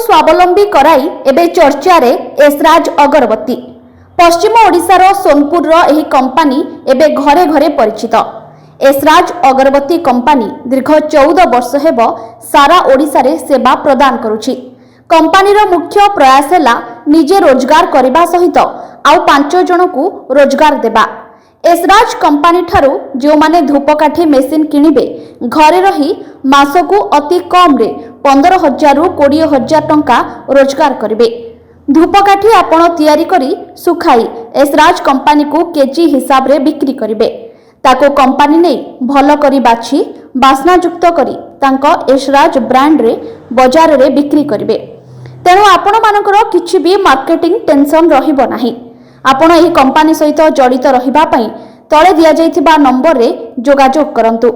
स्वावलंबी कराई एबे चर्चा रे एसराज अगरबत्ती। पश्चिम ओडिशार सोनपुर एही कंपानी एबे घरे घरे परिचित। एसराज अगरबत्ती कंपानी दीर्घ 14 वर्ष हेब सारा ओडिशा रे सेवा प्रदान करुछि। कंपानीर मुख्य प्रयास है निजे रोजगार करने सहित आउ 5 जन को रोजगार देबा। एसराज कंपानी ठारू जो माने धूपकाठी मेसिन किनिबे घरे रही मासकू अति कम रे 15,000 रु 20,000 टंका रोजगार करिवे। धूपकाठी आपण तैयारी करी सुखाई एसराज कंपानी को केजी हिसाब रे बिक्री करिवे। ताको कंपानी नै भल करी बाछि बास्नायुक्त करी तांको एसराज ब्रांड रे बाजार रे बिक्री करिवे। तेणु आपण मानकर किछि भी मार्केटिंग टेंशन रहिबो नाही। आपण एही कंपानी सहित जड़ित रहिबा पई तळे दिया जायथिबा नंबर रे जोगाजोग करंतु।